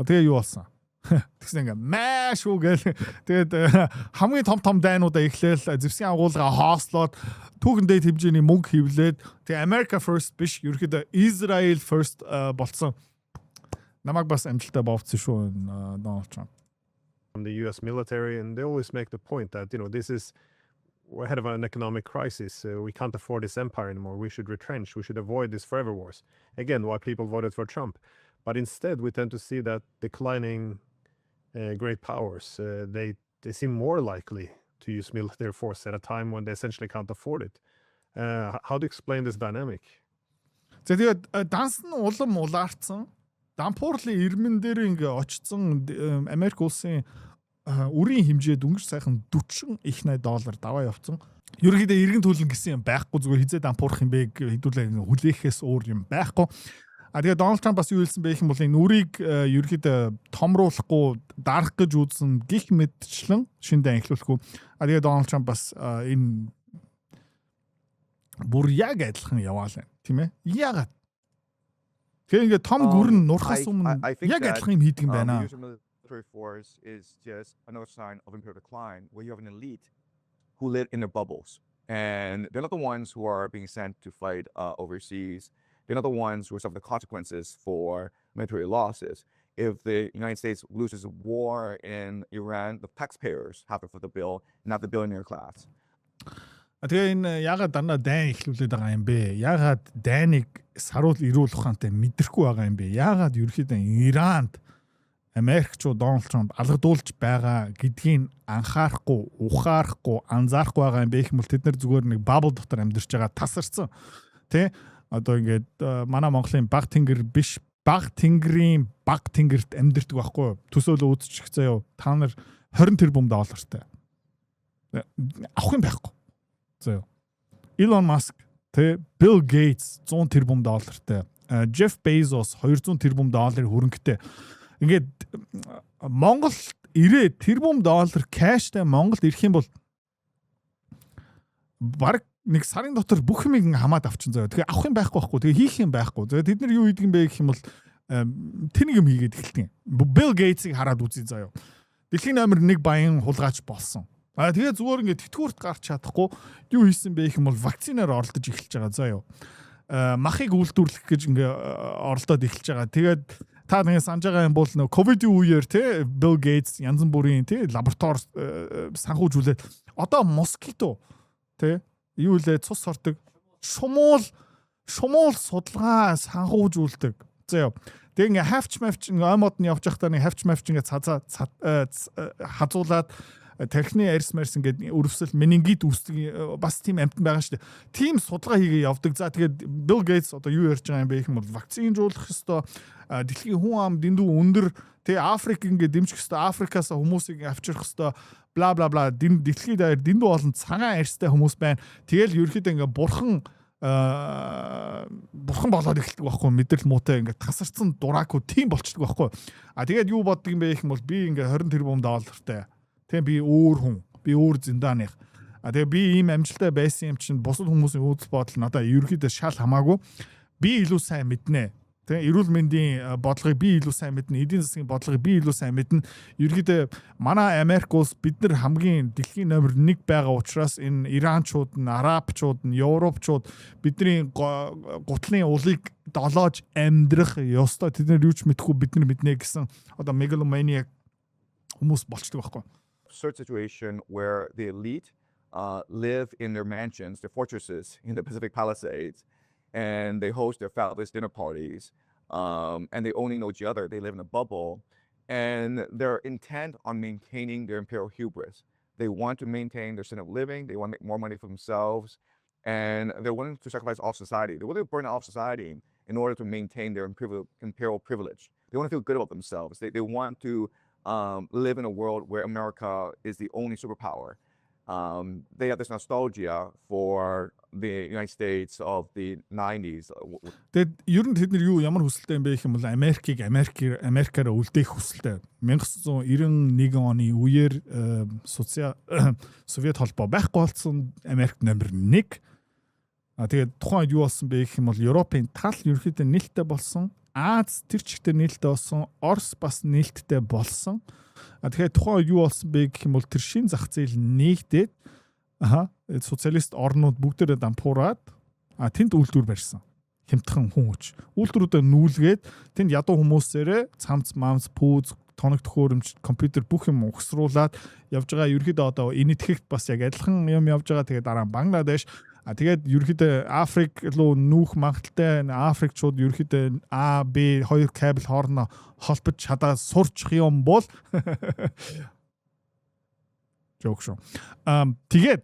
Тэгээ юу болсон? Тэгсэн ингээ маш үү гэл тэгээд хамгийн том дайнуудаа эхлээл зэвсгийн агуулга хоослоод түүхэндээ хэмжээний мөнгө хевлээд тэгээд America first биш ерөөхдөө Israel first болцсон. Намайг бас амжилттай бовцсон шүү Donald Trump. From the US military, and they always make the point that, this is, we're ahead of an economic crisis. We can't afford this empire anymore. We should retrench. We should avoid this forever wars. Again, why people voted for Trump. But instead, we tend to see that declining great powers, they seem more likely to use military force at a time when they essentially can't afford it. How do you explain this dynamic? Тэгээд данс нь улам улаарцсан. Дампуурлын ирмэн дээр ингээ очсон Америк улсын үрийн хэмжээ дөнгөж сайхан $40 их $80 даваа явцсан. Ерөнхийдөө иргэн төлн гэсэн юм байхгүй, зүгээр хизээ дампуурах юм бэ хэдүүлээ хүлээхээс өөр юм байхгүй. Тэгээд Donald Trump бас юу хэлсэн бэ гэх юм бол энэ үрийг ерөөхдөө томруулахгүй дарах гэж үзсэн гих мэдчлэн шиндээ эхлүүлэхгүй. Тэгээд Donald Trump бас энэ бүр яг адилхан яваалаа тийм ээ. Яагаад? Тэгэхээр ингээд том гүрэн нурхаас өмнө яг адилхан юм хийдэг юм байна. Military force is just another sign of imperial decline where you have an elite who live in their bubbles, and they're not the ones who are being sent to fight overseas. They're not the ones who suffer the consequences for military losses. If the United States loses a war in Iran, the taxpayers have to foot the bill, not the billionaire class. Тэгээ энэ ягаад дандаа дайн эхлүүлээд байгаа юм бэ? Ягаад дайныг саруул ирүүл ухаантай мэдрэхгүй байгаа юм бэ? Ягаад ерөөхдөө Иранд Америкчууд Donald Trump алгадуулж байгаа гэдгийг анхаарахгүй, ухаарахгүй, анзаарахгүй байгаа юм бэ гэх юм бол тэд нар зүгээр нэг бабл дотор амьдарч байгаа тасарсан. Тэ? Одоо ингээд манай Монголын баг тэнгэр биш, баг тэнгэрийн баг тэнгэрт амьдэрдэг байхгүй юу? Төсөөлөө үзчих заяа. Та нар $20 тэрбум доллартай. Авах юм байхгүй. Заяа. Elon Musk, тэ Bill Gates $100 тэрбум доллартай. Jeff Bezos $200 тэрбум долларын хөрөнгөтэй. Ингээд Монгол ирээ тэрбум доллар кэштэй Монголд ирэх юм бол баг нэг сарын дотор бүх юмыг хамаад авчин заяа. Тэгээ авах юм байхгүй. Тэгээ хийх юм байхгүй. Тэгээ тэд нар юу хийдэг юм бэ гэх юм бол тэнийг юм хийгээд эхэлдэг юм. Bill Gates-ийг хараад үзье заяа. Дэлхийн номер 1 баян хулгайч болсон. Тэгээ зүгээр ингээд тэтгэврт гарч чадахгүй юу хийсэн бэ гэх юм бол вакцинаар оролдож эхэлж байгаа заяа. Махыг үйлдвэрлэх гэж ингээ оролдоод эхэлж байгаа. Тэгээд та нэг санаж байгаа юм бол нөө ковидын үеэр те Bill Gates янз бүрийн те лаборатори санхүүжүүлээд одоо москито те юу лээ цус ордог шумуул судалгаа санхүүжүүлдэг. Заяа. Тэгээ ингээ хавч ингээ ой мод нь явж байхдаа нэг хавч ингээ хазуулаад тархины арьс марс ингээд өрөвсөл менингит үүсдэг бас тийм амтан байгаа шүү дээ. Тим судалгаа хийгээ явдаг. За тэгээд Bill Gates одоо юу ярьж байгаа юм бэ гэх юм бол вакцинжуулах ёстой. Дэлхийн хүн ам дэндүү өндөр тэгээ Африк ингээд дэмжих ёстой. Африкаас хүмүүсийг авчрах ёстой. Бла бла бла дэлхийн даяар дэндүү олон цагаан арьстай хүмүүс байна. Тэгэл ерөөхдөө ингээд бурхан болоод эхэлдэг байхгүй мэдрэл муутай ингээд тасарсан дураагүй тийм болчдөг байхгүй. Тэгээд юу боддог юм бэ гэх юм бол би ингээд $20 тэрбум доллартай. Тэг би өөр хүн, би өөр зинданых. Тэгээ би ийм амжилттай байсан юм чинь бусад хүмүүсийн үүдэл бодол надад ерөөхдөө шал хамаагүй. Би илүү сайн мэднэ. Тэг эрүүл мэндийн бодлогыг би илүү сайн мэднэ. Эдийн засгийн бодлогыг би илүү сайн мэднэ. Ерөөхдөө манай Америк улс бид нар хамгийн дэлхийн номер 1 байгаа учраас энэ Иранчууд, Арабчууд, Европчууд бидний гутлын улыг долоож амьдрах ёстой. Тэд нар юу ч мэдэхгүй бид нар мэднэ гэсэн одоо megalomania хүмүүс болчдөг байхгүй. Absurd situation where the elite live in their mansions, their fortresses in the Pacific Palisades, and they host their fabulous dinner parties. and they only know each other. They live in a bubble, and they're intent on maintaining their imperial hubris. They want to maintain their standard of living. They want to make more money for themselves, and they're willing to sacrifice all society. They're willing to burn out society in order to maintain their imperial privilege. They want to feel good about themselves. They want to live in a world where America is the only superpower. They have this nostalgia for the United States of the 90s. Тэгэд ер нь тэд нар юу ямар хүсэлтэй юм бэ гэх юм бол Америкаараа үлдээх хүсэлтэй. 1991 оны үеэр Совет холбоо байхгүй болсон Америк номер 1. Тэгээд тухайн юу болсон бэ гэх юм бол Европын тал ерөөхдөө нээлттэй болсон. Аз тэр чигтээ нээлттэй болсон. Орос бас нээлттэй болсон. Тэгэхээр тухайн юу болсон бэ гэх юм бол тэр шин зах зээл нэгдээд социалист орнууд бүгдээрээ дампуураад тэнд үйлдвэр барьсан. Хямдхан хүн хүч. Үйлдвэрүүдээ нүүлгээд тэнд ядуу хүмүүсээрээ цамц, мамц, пүүз, тоног төхөөрөмж, компьютер бүх юм угсруулад явж байгаа. Ерөөхдөө одоо энэтхэгт бас яг адилхан юм явж байгаа. Тэгээд дараа нь Бангладеш тэгээд ерөөхдөө Африк руу нүүх магадaltaй Африкчууд ерөөхдөө А, Б хоёр кабель хоорондоо холбож чадаад сурчих юм бол жоок шүү. Тэгээд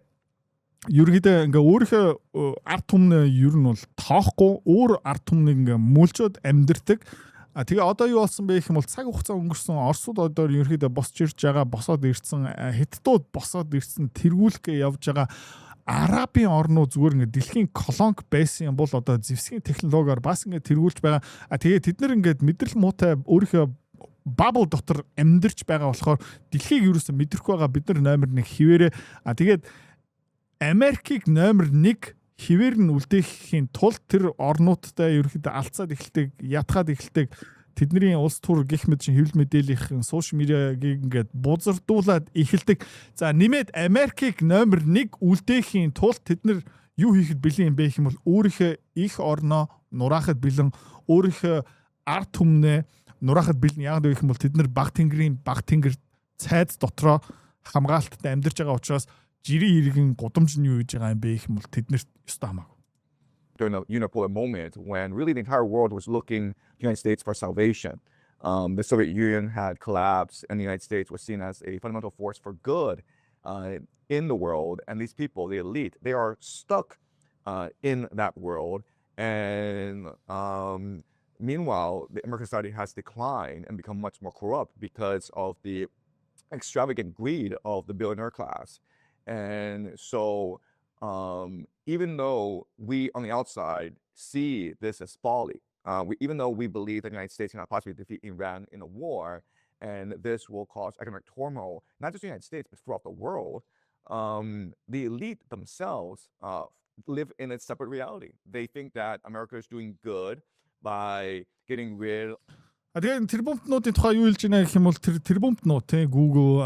ерөөхдөө ингээ өөрийнхөө ард түмнээ ер нь бол тоохгүй өөр ард түмнийг ингээ мүлжөөд амьдэрдэг. Тэгээ одоо юу болсон бэ гэх юм бол цаг хугацаа өнгөрсөн Оросууд одоо ерөөхдөө босч ирж байгаа, босоод ирсэн, Хятадууд босоод ирсэн, тэргүүлгээ явж байгаа Арабын орнууд зүгээр ингээд дэлхийн колонк байсан юм бол одоо зэвсгийн технологиор бас ингээд тэргүүлж байгаа. Тэгээ тэд нар ингээд мэдрэл муутай өөрийнхөө бабл дотор амьдарч байгаа болохоор дэлхийг юусэн мэдрэхгүй байгаа бид нар номер 1 хിവэрэ. Тэгээд Америкийг номер 1 хിവэр нь үлдээхийн тулд тэр орнуудтай ерөөхдөө алцаад эхэлдэг, ятгаад эхэлдэг. Тэдний улс төр гих мэд чинь хэвлэл мэдээллийн сошиал медиагийг ингээд бузардуулаад эхэлдэг. За нэмээд Америкийг номер 1 үлдээхийн тулд тэд нар юу хийхэд бэлэн юм бэ гэх юм бол өөрийнхөө их орноо нураахад бэлэн, өөрийнхөө ард түмнээ нураахад бэлэн. Яг гэх юм бол тэд нар баг тэнгэр цайз дотроо хамгаалттай амьдарч байгаа учраас жирийн иргэн гудамж нь юу хийж байгаа юм бэ гэх юм бол тэднэрт ёстой хамаагүй. During a unipolar moment when really the entire world was looking to the United States for salvation. The Soviet Union had collapsed and the United States was seen as a fundamental force for good in the world. And these people, the elite, they are stuck in that world. And meanwhile, the American society has declined and become much more corrupt because of the extravagant greed of the billionaire class. And so even though we on the outside see this as folly, even though we believe that the United States cannot possibly defeat Iran in a war, and this will cause economic turmoil, not just the United States, but throughout the world, the elite themselves live in a separate reality. They think that America is doing good by getting rid of Тэгээд тэр бомбнуудын тухай юу хэлж байна гэх юм бол тэр бомбнууд те Google,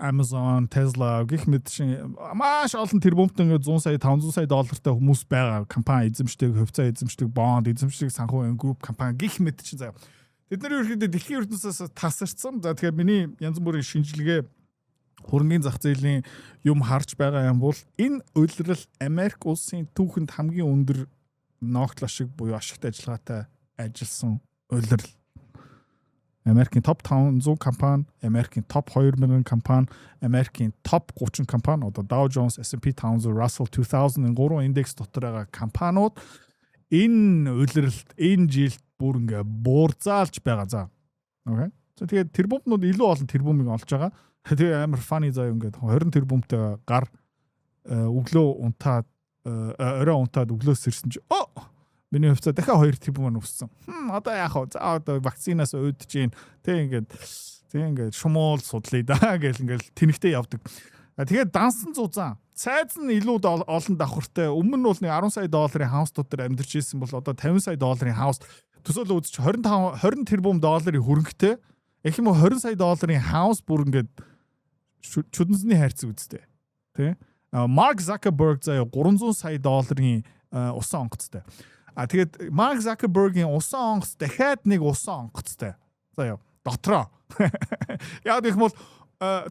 Amazon, Tesla гэх мэт шин маш олон тэр бомбт ингээд 100 сая 500 сая доллартай хүмүүс байгаа компани эзэмшдэг, хувьцаа эзэмшдэг, бонд эзэмшдэг санхүү групп компани гэх мэт чинь заяа. Тэд нар ерөөхдөө дэлхийн ертөнцөөс тасарсан. За тэгэхээр миний янз бүрийн шинжилгээ хөрөнгөний зах зээлийн юм харж байгаа юм бол энэ улирал Америк улсын түүхэнд хамгийн өндөр ногтлол шиг буюу ашигтай ажиллагаатай ажилласан улирал. Америкийн топ 500 компани, Америкийн топ 2000 компани, Америкийн топ 30 компани, одоо Dow Jones, S&P 500, Russell 2000 3 индекс дотор байгаа компаниуд энэ улиралд энэ жилд бүр ингээ буурзаалж байгаа за. Окей. За тэгээд тэрбумнууд илүү олон тэрбумыг олж байгаа. Тэгээ амар funny заа ингээд 20 тэрбумтай гар өглөө унтаад орой унтаад өглөөс ирсэн чи миний хувьцаа дахиад 2 тэрбум өссөн. Одоо яах вэ? За одоо вакцинаас өөдөж гин. Тэг ингээд шумуул судлаа да гэл ингээд тэнэгтэй явдаг. Тэгээд дансан зузаан. Цайз нь илүү олон давхартай. Өмнө нь бол нэг 10 сая долларын хаус дотор амьдарч ирсэн бол одоо 50 сая долларын хаус төсөөлө үзчих 20 тэрбум долларын хөрөнгөтэй. Их юм уу 20 сая долларын хаус бүр ингээд чүдэнсний хайрцаг үстэй. Тэ? Mark Zuckerberg заяа 300 сая долларын усан онгоцтой. Тэгээд Mark Zuckerberg-ийн усан онгоц дахиад нэг усан онгоцтой. Заяа дотроо. Яг гэх юм бол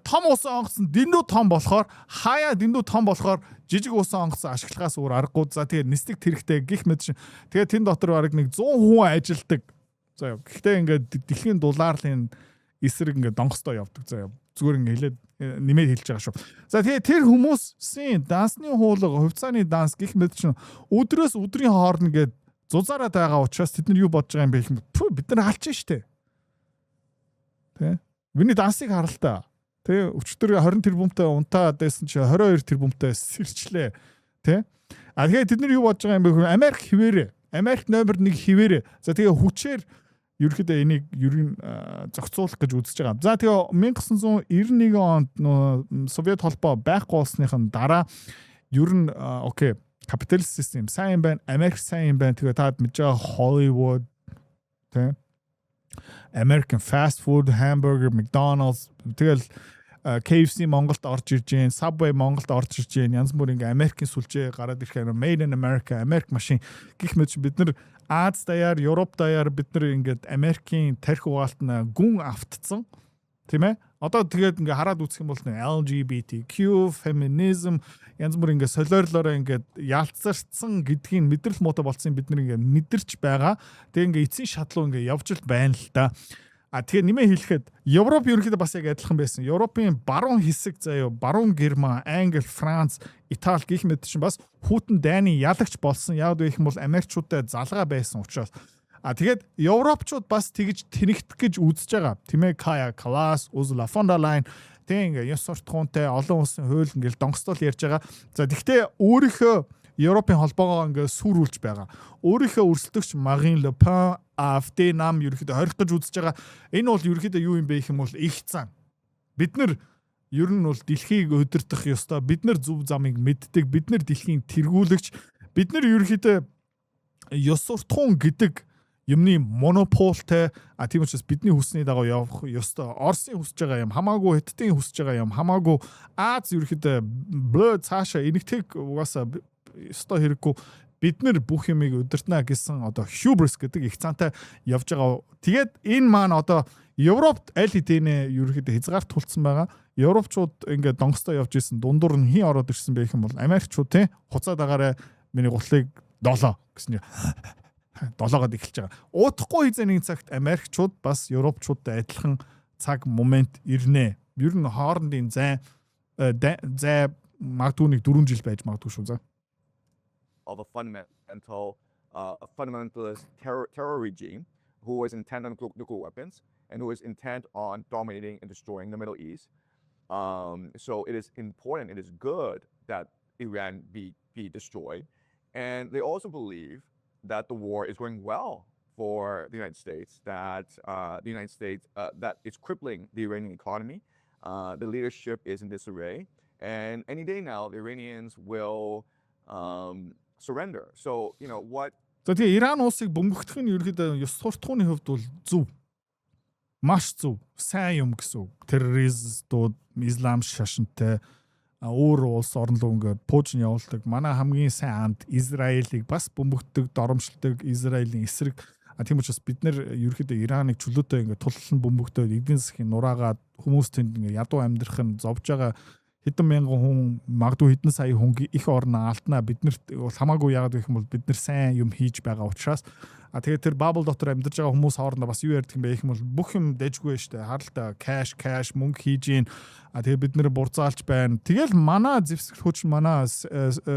том усан онгоц нь дэндүү том болохоор хаяа дэндүү том болохоор жижиг усан онгоц ашиглахаас өөр аргагүй. За тэгээд нислэг тэрэгтэй гих мэт шин. Тэгээд тэн дотор бараг нэг 100 хүн ажилдаг. За гэхдээ ингээд дэлхийн дулаарлын эсрэг ингээд донгостой явдаг заяа. Зүгээр ингээд хэлээд нэмээд хэлж байгаа шүү. За тэгээ тэр хүмүүсийн дансны хуулга, хувьцааны данс гэх мэт чинь өдрөөс өдрийн хооронд ингээд зузаараад байгаа учраас тэд нар юу бодож байгаа юм бэ гэх юм. Бид нар алж штэ. Тэ? Миний дансыг хараа л та. Тэ өчтөр 20 тэрбумтай унтаа дэсэн чи 22 тэрбумтай сэрчлээ. Тэ? А тэгээ тэд нар юу бодож байгаа юм бэ? Америк хിവэрэ. Америк номер 1 хിവэрэ. За тэгээ хүчээр ерөөхдөө энийг ерөн зохицуулах гэж үзэж байгаа. За тэгээ 1991 онд Совет холбоо байхгүй болсныхын дараа ер нь окей, капиталист систем сайн байна, Америк сайн байна. Тэгээ таад мэдж байгаа Hollywood тэ American fast food, hamburger, McDonald's тэгэл KFC Монголд орж ирж гэн, Subway Монголд орж ирж гэн, янз бүр ингээ Америкийн сүлжээ гараад ирэх юм. Made in America, Америк машин гэх мэт бид нар Аз даяар, Европ даяар бид нар ингээд Америкийн тархи угаалтна гүн автцсан. Тийм ээ? Одоо тэгээд ингээ хараад үзэх юм бол LGBTQ, feminism янз бүр ингээ солиорлороо ингээд ялцарсан гэдгийг мэдрэл муутай болсон бид нар ингээ мэдэрч байгаа. Тэгээд ингээ эцсийн шатлуу ингээ явж л байна л да. А тэгээ нэмээ хэлэхэд Европ ерөнхийдөө бас яг адилхан байсан. Европын баруун хэсэг заяа, баруун Герман, Англи, Франц, Итали гэх мэт чинь бас хүйтэн дайны ялагч болсон. Яг гэх юм бол Америкчуудтай залгаа байсан учраас. А тэгээд Европчууд бас тэгж тэнэгдэх гэж үзэж байгаа. Тэмээ Кая Каллас, Ursula von der Leyen тэг ингээ ёс суртахуунтай олон улсын хууль ингээл донгостол ярьж байгаа. За тэгтээ өөрийнхөө Европын холбоогоо ингээ сүрүүлж байгаа. Өөрийнхөө өрсөлдөгч Marine Le Pen, AfD нам ерөөхдөө хорих гэж үзэж байгаа. Энэ бол ерөөхдөө юу юм бэ гэх юм бол их цан. Бид нар ер нь бол дэлхийг өдөртөх ёстой. Бид нар зөв замыг мэддэг. Бид нар дэлхийн тэргүүлэгч. Бид нар ерөөхдөө ёс суртахуун гэдэг юмны монополтой тийм учраас бидний хүссний дагуу явах ёстой. Оросын хүсэж байгаа юм хамаагүй, Хятадын хүсэж байгаа юм хамаагүй, Аз ерөөхдөө блөө цаашаа энэгтэг угаасаа ёстой хэрэггүй. Бид нар бүх юмыг удирдна гэсэн одоо hubris гэдэг их цаантай явж байгаа. Тэгээд энэ маань одоо Европт аль хэдийнэ ерөөхдөө хязгаарт тулцсан байгаа. Европчууд ингээд донгостой явж исэн дундуур нь хин ороод ирсэн байх юм бол Америкчууд те хуцаад агаараа миний гутлыг 7 гэсэн. 7-оод эхэлж байгаа. Уутахгүй хэзээ нэг цагт Америкчууд бас Европчуудтай адилхан цаг момент ирнэ. Ер нь хоорондын зай магадгүй 4 жил байж магадгүй шүү за. Of a fundamentalist terror regime who is intent on nuclear weapons and who is intent on dominating and destroying the Middle East. So it is important, it is good that Iran be destroyed. And they also believe that the war is going well for the United States, that the United States, that it's crippling the Iranian economy. The leadership is in disarray. And any day now, the Iranians will surrender. So, you know, what... За тэгээ Иран улсыг бөмбөгдөх нь ерөөхдөө ёс суртахууны хувьд бол зөв. Маш зөв. Сайн юм гэсэн үг. Террористууд, ислам шашинтай өөр улс орн руу ингээд пуужин явуулдаг. Манай хамгийн сайн анд Израилийг бас бөмбөгддөг, доромжилдог Израилийн эсрэг. Тийм учраас бид нэр ерөөхдөө Ираныг чөлөөтэй ингээд туллан бөмбөгдөөд эдийн засгийн нураагаад хүмүүс тэнд ингээд ядуу амьдрах нь зовж байгаа. Хэдэн мянган хүн, магадгүй хэдэн сая хүн их орноо алднаа. Биднэрт бол хамаагүй яагаад гэх юм бол бид нар сайн юм хийж байгаа учраас тэгээд тэр бабл дотор амьдарч байгаа хүмүүс хоорондоо бас юу ярьдаг юм бэ гэх юм бол бүх юм дэжгүй штэ. Харалтаа кэш мөнгө хийж гин. Тэгээд бид нэр бурзаалж байна. Тэгэл манай зэвсгэл хүч манай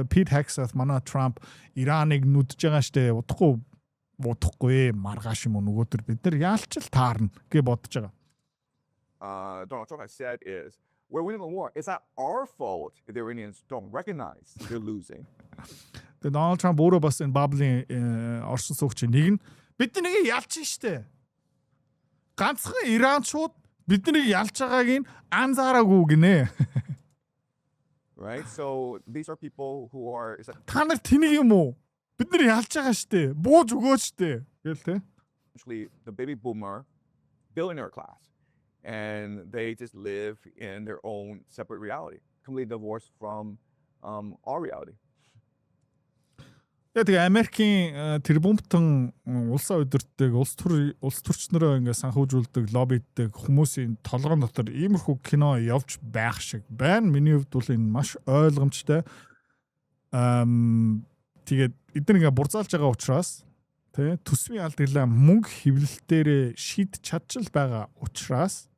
Pete Hegseth, манай Trump Ираныг нүдж байгаа штэ. Удахгүй маргааш юм нөгөө төр бид нар яалчл таарна гэж бодож байгаа. Donald Trump has said is we're winning the war. It's not our fault if the Iranians don't recognize they're losing. Тэгээд Donald Trump өөрөө бас энэ баблын оршин суугч нэг нь бид нэг ялж штэ. Ганцхан Иранчууд бидний ялж байгааг нь анзаараагүй гинэ. Right? So these are people who are та нар тэнийг юм уу? Бид нар ялж байгаа штэ. Бууж өгөөч штэ. Гэл тэ. Actually the baby boomer billionaire class. And they just live in their own separate reality, completely divorced from our reality. Тэгээ Америкийн тэрбумтан улсаа өдөртдөг улс төрчнөрөө ингээ санхүүжүүлдэг, лоббиддэг хүмүүсийн толгойн дотор иймэрхүү кино явж байх шиг байна. Миний хувьд бол энэ маш ойлгомжтой. Тэгээд эдгээр ингээ бурзаалж байгаа учраас тий төсвийн алдаглаа мөнгө хэвлэлтээр шийдэж чадчих байгаа учраас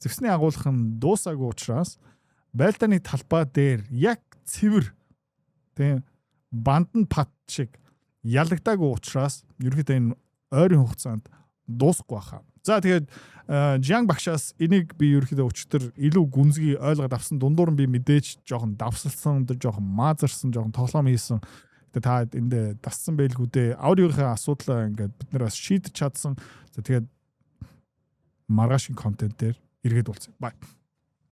зэвсний агуулгын дуусаагүй учраас байлдааны талбай дээр яг цэвэр тий бандан пат шиг ялагдаагүй учраас ерөөдөө энэ ойрын хугацаанд дуусахгүй байхаа. За тэгээд Жан багшаас энийг би ерөөдөө өчтөр илүү гүнзгий ойлгоод авсан. Дундуур нь би мэдээж жоохон давсалсан, жоохон маазарсан, жоохон тоглоом хийсэн. Тэгээд та энд дассан байлгүй дээ. Аудиогийнхаа асуудлаа ингээд бид нар бас шийдэж чадсан. За тэгээд маргаашийн контент дээр эргээд уулзъя. Бай.